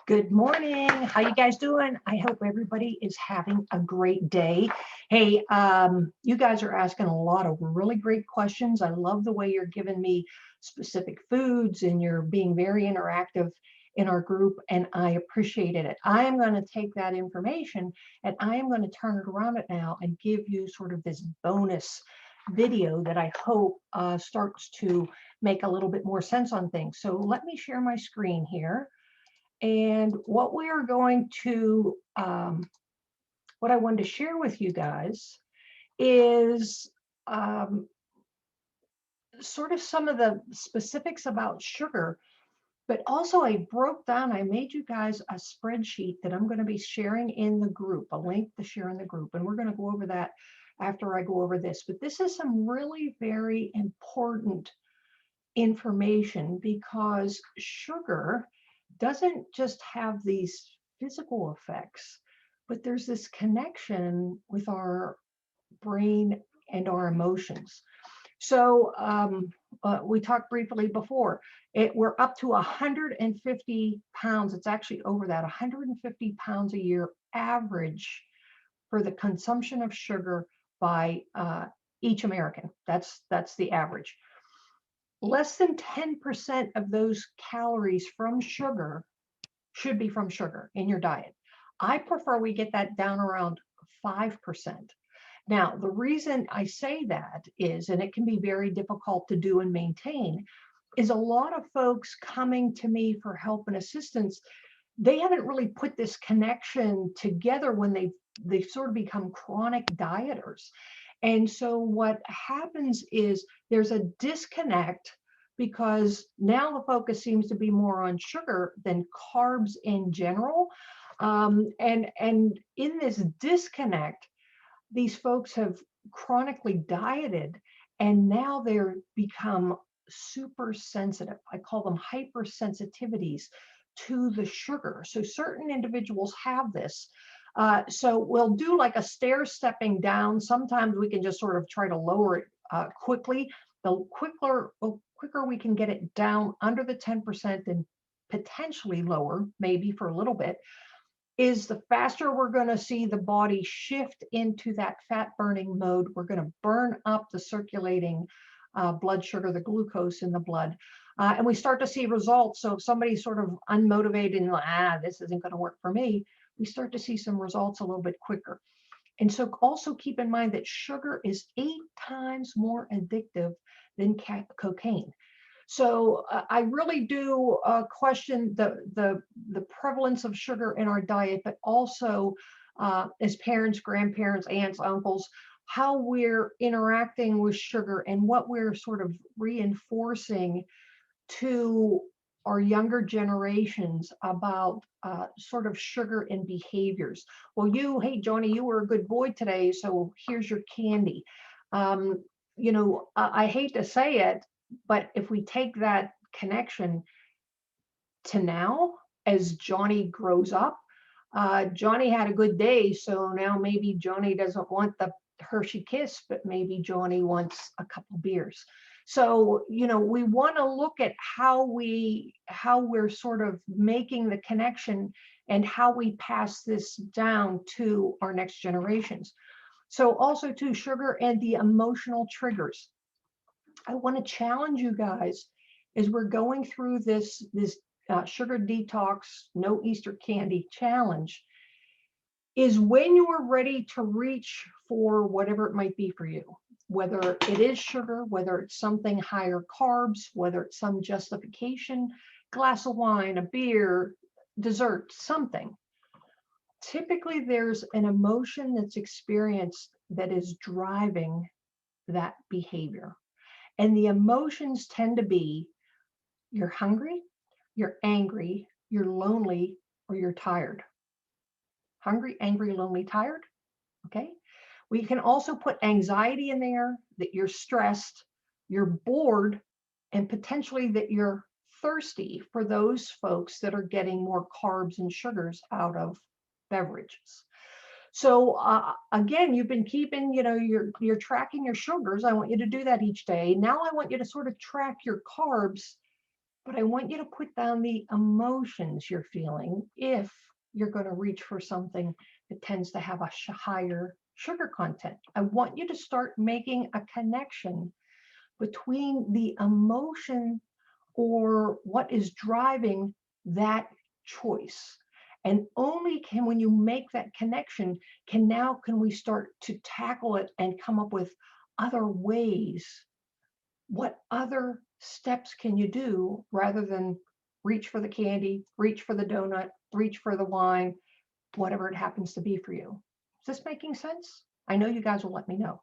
Good morning. How you guys doing? I hope everybody is having a great day. Hey, you guys are asking a lot of really great questions. I love the way you're giving me specific foods and you're being very interactive in our group, and I appreciated it. I am going to take that information and I am going to turn it around now and give you sort of this bonus video that I hope starts to make a little bit more sense on things. So let me share my screen here. And what we are going to, what I wanted to share with you guys is sort of some of the specifics about sugar, but also I made you guys a spreadsheet that I'm going to be sharing in the group, a link to share in the group. And we're going to go over that after I go over this. But this is some really very important information because sugar doesn't just have these physical effects, but there's this connection with our brain and our emotions. So we talked briefly before, we're up to 150 pounds. It's actually over that, 150 pounds a year average for the consumption of sugar by each American. That's the average. Less than 10% of those calories from sugar should be from sugar in your diet. I prefer we get that down around 5%. Now, the reason I say that is, and it can be very difficult to do and maintain, is a lot of folks coming to me for help and assistance, they haven't really put this connection together when they've sort of become chronic dieters. And so what happens is there's a disconnect because now the focus seems to be more on sugar than carbs in general. And in this disconnect, these folks have chronically dieted and now they're become super sensitive. I call them hypersensitivities to the sugar. So certain individuals have this. So we'll do like a stair stepping down. Sometimes we can just sort of try to lower it quickly. The quicker we can get it down under the 10% and potentially lower, maybe for a little bit, is the faster we're going to see the body shift into that fat burning mode. We're going to burn up the circulating blood sugar, the glucose in the blood. And we start to see results. So if somebody's sort of unmotivated and this isn't going to work for me, we start to see some results a little bit quicker. And so also keep in mind that sugar is 8 times more addictive than cocaine. So I really do question the prevalence of sugar in our diet, but also as parents, grandparents, aunts, uncles, how we're interacting with sugar and what we're sort of reinforcing to our younger generations about sort of sugar and behaviors. Well, hey, Johnny, you were a good boy today, so here's your candy. I hate to say it, but if we take that connection to now, as Johnny grows up, Johnny had a good day, so now maybe Johnny doesn't want the Hershey Kiss, but maybe Johnny wants a couple beers. So, we want to look at how we're sort of making the connection and how we pass this down to our next generations. So also too, sugar and the emotional triggers. I want to challenge you guys as we're going through this sugar detox, no Easter candy challenge, is when you are ready to reach for whatever it might be for you, whether it is sugar, whether it's something higher carbs, whether it's some justification, glass of wine, a beer, dessert, something. Typically, there's an emotion that's experienced that is driving that behavior. And the emotions tend to be you're hungry, you're angry, you're lonely, or you're tired. Hungry, angry, lonely, tired. Okay. We can also put anxiety in there, that you're stressed, you're bored, and potentially that you're thirsty for those folks that are getting more carbs and sugars out of beverages. So again, you've been keeping, you're tracking your sugars. I want you to do that each day. Now I want you to sort of track your carbs, but I want you to put down the emotions you're feeling if you're going to reach for something that tends to have a higher sugar content. I want you to start making a connection between the emotion or what is driving that choice. And only can, when you make that connection, can we start to tackle it and come up with other ways. What other steps can you do rather than reach for the candy, reach for the donut, reach for the wine, whatever it happens to be for you? Is this making sense? I know you guys will let me know.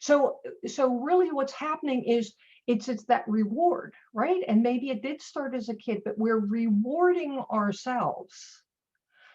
So really what's happening is it's that reward, right? And maybe it did start as a kid, but we're rewarding ourselves.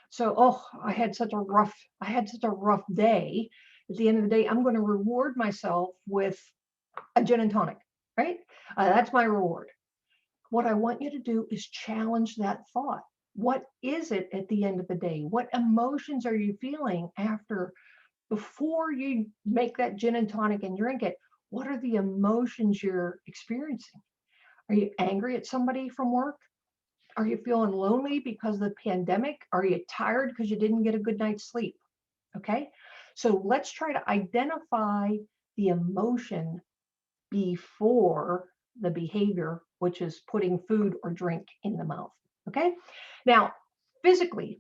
So, oh, I had such a rough day. At the end of the day, I'm going to reward myself with a gin and tonic, right? That's my reward. What I want you to do is challenge that thought. What is it at the end of the day? What emotions are you feeling before you make that gin and tonic and drink it? What are the emotions you're experiencing? Are you angry at somebody from work? Are you feeling lonely because of the pandemic? Are you tired because you didn't get a good night's sleep? Okay, so let's try to identify the emotion before the behavior, which is putting food or drink in the mouth. Okay, now physically,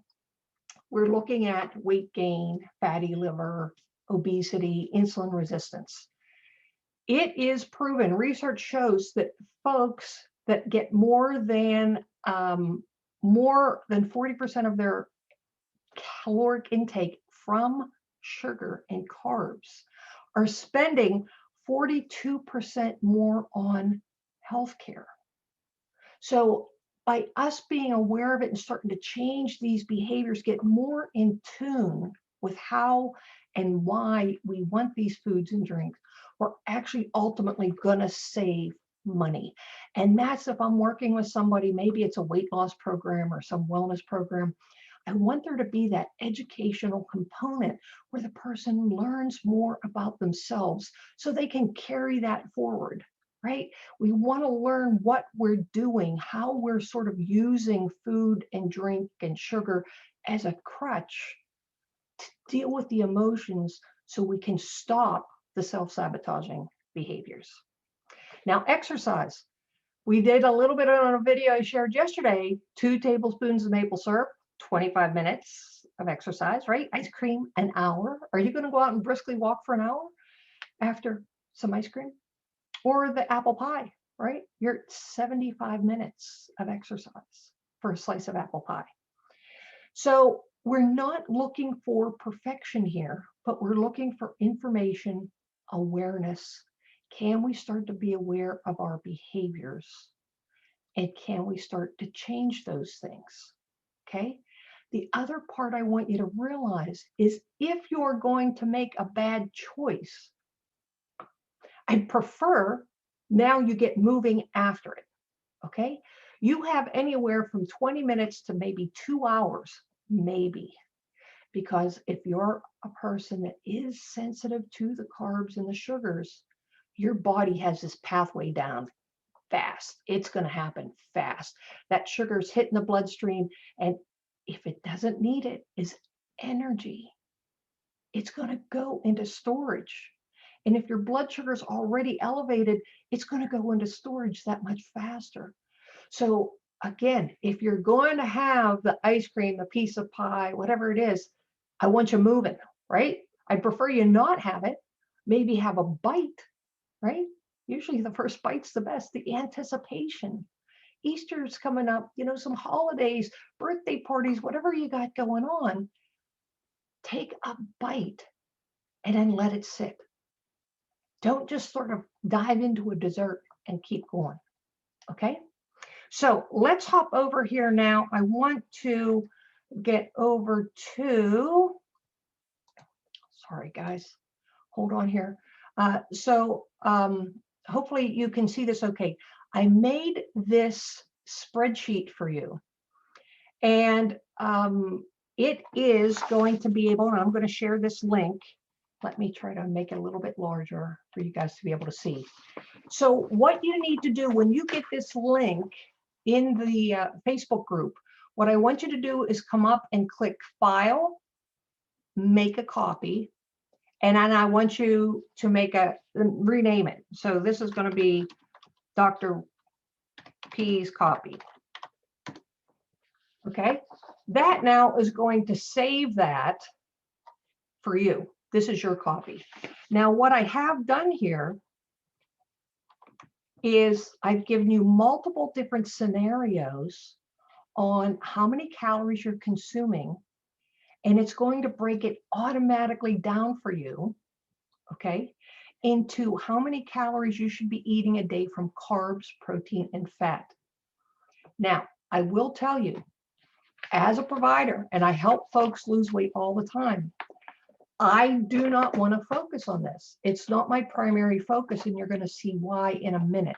we're looking at weight gain, fatty liver, obesity, insulin resistance. It is proven, research shows that folks that get more than 40% of their caloric intake from sugar and carbs are spending 42% more on healthcare. So by us being aware of it and starting to change these behaviors, get more in tune with how and why we want these foods and drinks, we're actually ultimately going to save money. And that's if I'm working with somebody, maybe it's a weight loss program or some wellness program. I want there to be that educational component where the person learns more about themselves so they can carry that forward, right? We want to learn what we're doing, how we're sort of using food and drink and sugar as a crutch to deal with the emotions so we can stop the self-sabotaging behaviors. Now, exercise. We did a little bit on a video I shared yesterday, 2 tablespoons of maple syrup, 25 minutes of exercise, right? Ice cream, an hour. Are you going to go out and briskly walk for an hour after some ice cream? Or the apple pie, right? You're 75 minutes of exercise for a slice of apple pie. So we're not looking for perfection here, but we're looking for information, awareness. Can we start to be aware of our behaviors? And can we start to change those things? Okay. The other part I want you to realize is if you're going to make a bad choice, I prefer now you get moving after it. Okay. You have anywhere from 20 minutes to maybe 2 hours, maybe. Because if you're a person that is sensitive to the carbs and the sugars, your body has this pathway down fast. It's going to happen fast. That sugar's hitting the bloodstream, and if it doesn't need it, is energy. It's going to go into storage. And if your blood sugar is already elevated, it's going to go into storage that much faster. So again, if you're going to have the ice cream, the piece of pie, whatever it is, I want you moving, right? I prefer you not have it. Maybe have a bite, right? Usually the first bite's the best, the anticipation. Easter's coming up, some holidays, birthday parties, whatever you got going on. Take a bite and then let it sit. Don't just sort of dive into a dessert and keep going, okay? So let's hop over here now. I want to get over to, sorry guys, hold on here. Hopefully you can see this okay. I made this spreadsheet for you. And it is going to be able, and I'm going to share this link. Let me try to make it a little bit larger for you guys to be able to see. So what you need to do when you get this link in the Facebook group. What I want you to do is come up and click File, make a copy, and then I want you to rename it. So this is going to be Dr. P's copy. Okay, that now is going to save that for you. This is your copy. Now, what I have done here is I've given you multiple different scenarios on how many calories you're consuming, and it's going to break it automatically down for you, okay, into how many calories you should be eating a day from carbs, protein, and fat. Now, I will tell you, as a provider, and I help folks lose weight all the time, I do not want to focus on this. It's not my primary focus, and you're going to see why in a minute.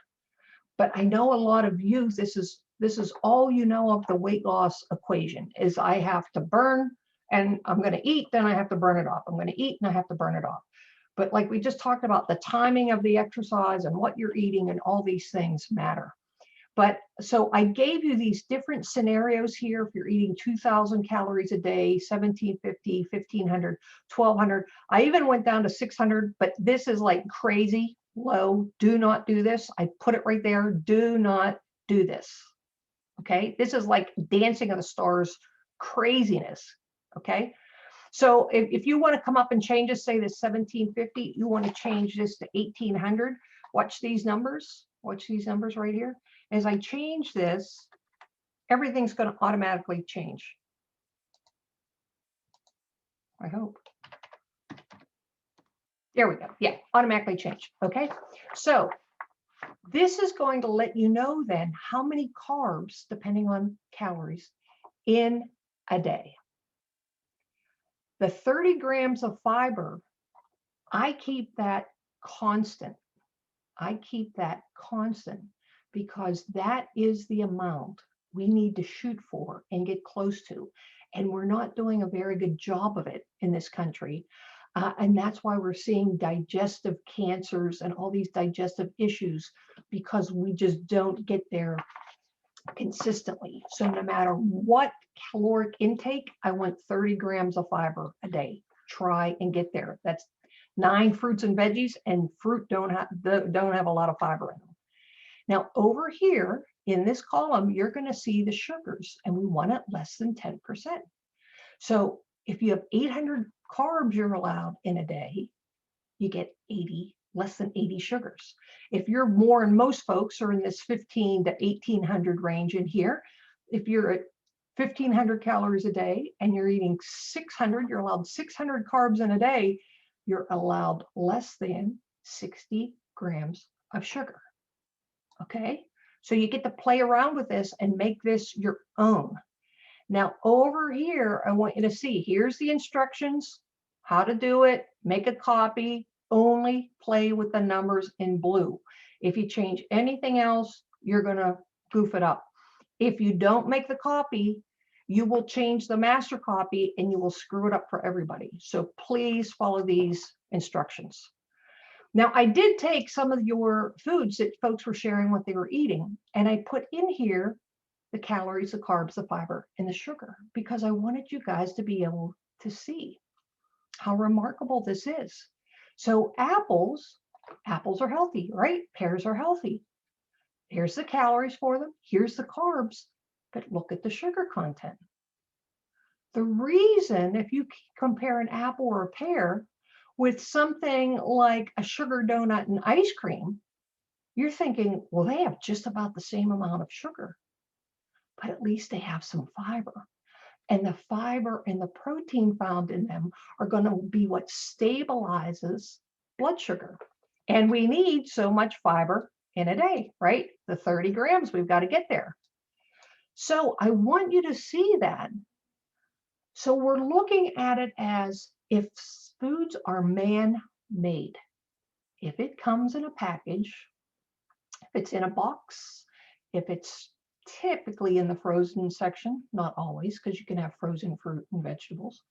But I know a lot of you, this is all you know of the weight loss equation is I have to burn and I'm going to eat, then I have to burn it off. I'm going to eat and I have to burn it off. But like we just talked about, the timing of the exercise and what you're eating and all these things matter. But so I gave you these different scenarios here. If you're eating 2,000 calories a day, 1,750, 1,500, 1,200, I even went down to 600, but this is like crazy low. Do not do this. I put it right there. Do not do this. Okay. This is like Dancing of the Stars craziness. Okay. So if you want to come up and change this, say this 1,750, you want to change this to 1,800. Watch these numbers. Watch these numbers right here. As I change this, everything's going to automatically change. I hope. There we go. Yeah, automatically change. Okay. So this is going to let you know then how many carbs, depending on calories, in a day. The 30 grams of fiber, I keep that constant. I keep that constant because that is the amount we need to shoot for and get close to. And we're not doing a very good job of it in this country. And that's why we're seeing digestive cancers and all these digestive issues, because we just don't get there consistently. So no matter what caloric intake, I want 30 grams of fiber a day. Try and get there. That's 9 fruits and veggies, and fruit don't have a lot of fiber in them. Now over here in this column, you're going to see the sugars, and we want it less than 10%. So if you have 800 carbs you're allowed in a day, you get less than 80 sugars. If you're more, and most folks are in this 15 to 1800 range in here, if you're at 1,500 calories a day and you're eating 600, you're allowed 600 carbs in a day, you're allowed less than 60 grams of sugar. Okay, so you get to play around with this and make this your own. Now over here, I want you to see, here's the instructions, how to do it, make a copy, only play with the numbers in blue. If you change anything else, you're gonna goof it up. If you don't make the copy, you will change the master copy and you will screw it up for everybody. So please follow these instructions. Now, I did take some of your foods that folks were sharing what they were eating, and I put in here the calories, the carbs, the fiber, and the sugar, because I wanted you guys to be able to see how remarkable this is. So apples are healthy, right? Pears are healthy. Here's the calories for them. Here's the carbs, but look at the sugar content. The reason, if you compare an apple or a pear with something like a sugar donut and ice cream, you're thinking, well, they have just about the same amount of sugar, but at least they have some fiber. And the fiber and the protein found in them are going to be what stabilizes blood sugar. And we need so much fiber in a day, right? The 30 grams, we've got to get there. So I want you to see that. So we're looking at it as if foods are man-made. If it comes in a package, if it's in a box, if it's typically in the frozen section, not always, because you can have frozen fruit and vegetables.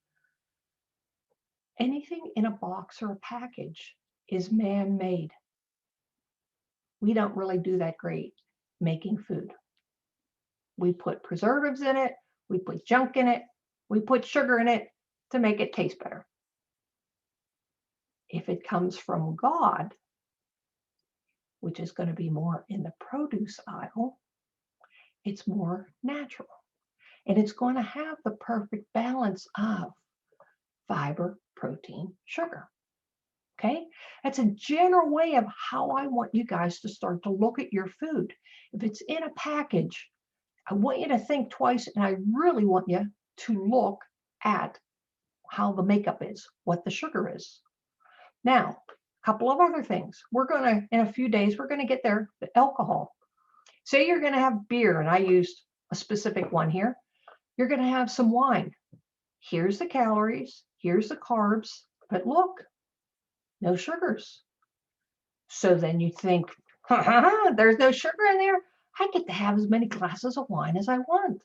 Anything in a box or a package is man-made. We don't really do that great making food. We put preservatives in it. We put junk in it. We put sugar in it to make it taste better. If it comes from God, which is going to be more in the produce aisle, it's more natural. And it's going to have the perfect balance of fiber, protein, sugar. Okay, that's a general way of how I want you guys to start to look at your food. If it's in a package, I want you to think twice, and I really want you to look at how the makeup is, what the sugar is. Now, a couple of other things. We're going to, in a few days, we're going to get there, the alcohol. Say you're going to have beer, and I used a specific one here. You're going to have some wine. Here's the calories, here's the carbs, but look, no sugars. So then you think, there's no sugar in there. I get to have as many glasses of wine as I want.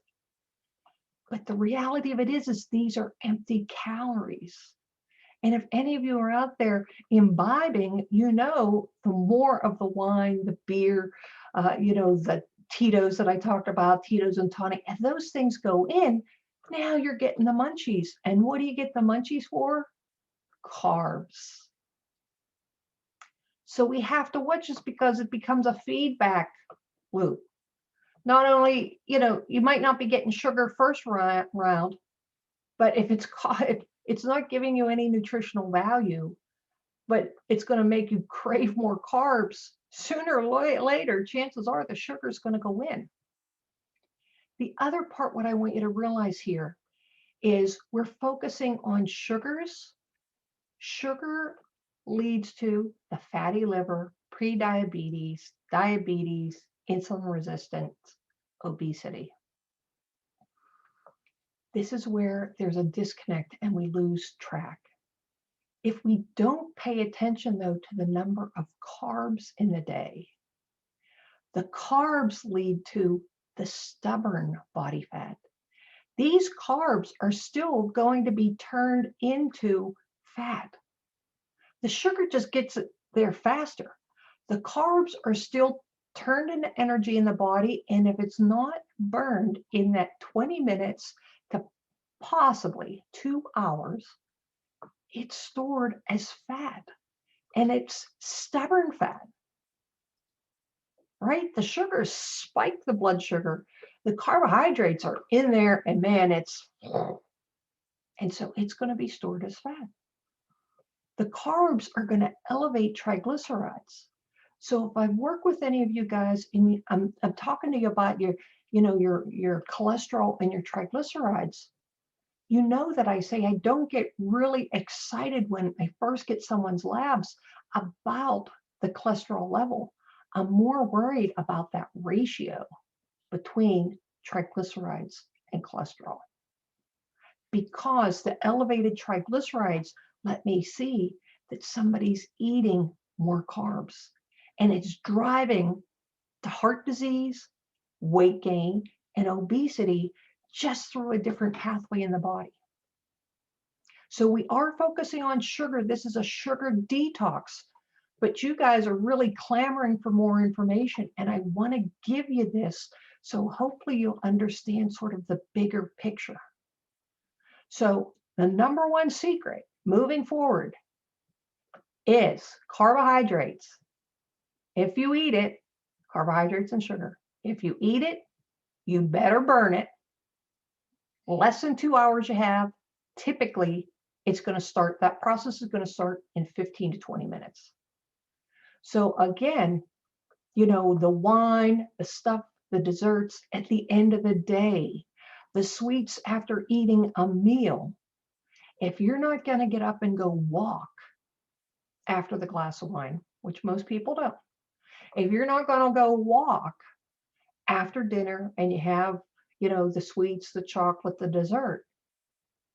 But the reality of it is these are empty calories. And if any of you are out there imbibing, you know, the more of the wine, the beer, the Tito's that I talked about, Tito's and tonic, and those things go in, now you're getting the munchies. And what do you get the munchies for? Carbs. So we have to watch this because it becomes a feedback loop. Not only, you might not be getting sugar first round, but if it's not giving you any nutritional value, but it's going to make you crave more carbs, sooner or later, chances are the sugar is going to go in. The other part, what I want you to realize here is we're focusing on sugars. Sugar leads to the fatty liver, prediabetes, diabetes, insulin resistance, obesity. This is where there's a disconnect and we lose track. If we don't pay attention, though, to the number of carbs in the day, the carbs lead to the stubborn body fat. These carbs are still going to be turned into fat. The sugar just gets it there faster. The carbs are still turned into energy in the body, and if it's not burned in that 20 minutes to possibly 2 hours, it's stored as fat, and it's stubborn fat, right? The sugars spike the blood sugar. The carbohydrates are in there, and man, and so it's going to be stored as fat. The carbs are going to elevate triglycerides. So if I work with any of you guys, and I'm talking to you about your cholesterol and your triglycerides, you know that I say I don't get really excited when I first get someone's labs about the cholesterol level. I'm more worried about that ratio between triglycerides and cholesterol, because the elevated triglycerides let me see that somebody's eating more carbs, and it's driving to heart disease, weight gain, and obesity just through a different pathway in the body. So we are focusing on sugar. This is a sugar detox, but you guys are really clamoring for more information, and I want to give you this so hopefully you'll understand sort of the bigger picture. So the number one secret moving forward is carbohydrates. If you eat it, carbohydrates and sugar. If you eat it, you better burn it. Less than 2 hours you have. Typically, it's going to start, that process is going to start in 15 to 20 minutes. So again, the wine, the stuff, the desserts at the end of the day, the sweets after eating a meal. If you're not going to get up and go walk after the glass of wine, which most people don't, if you're not going to go walk after dinner and you have, the sweets, the chocolate, the dessert,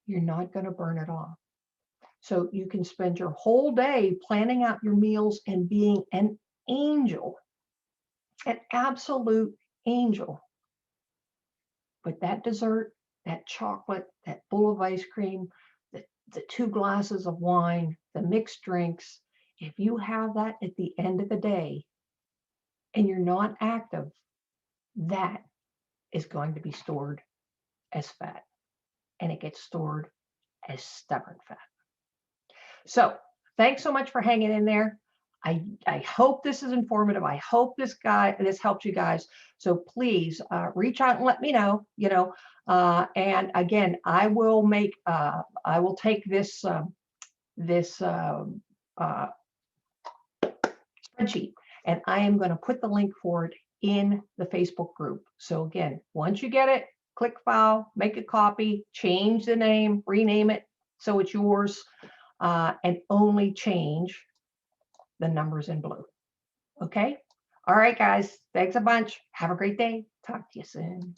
you're not going to burn it off. So you can spend your whole day planning out your meals and being an angel, an absolute angel. But that dessert, that chocolate, that bowl of ice cream, the 2 glasses of wine, the mixed drinks, if you have that at the end of the day and you're not active, that is going to be stored as fat, and it gets stored as stubborn fat. So thanks so much for hanging in there. I hope this is informative. I hope this helps you guys. So please reach out and let me know, and again, I will take this spreadsheet, and I am going to put the link for it in the Facebook group. So again, once you get it, click file, make a copy, change the name, rename it so it's yours, and only change the numbers in blue. Okay? All right, guys. Thanks a bunch. Have a great day. Talk to you soon.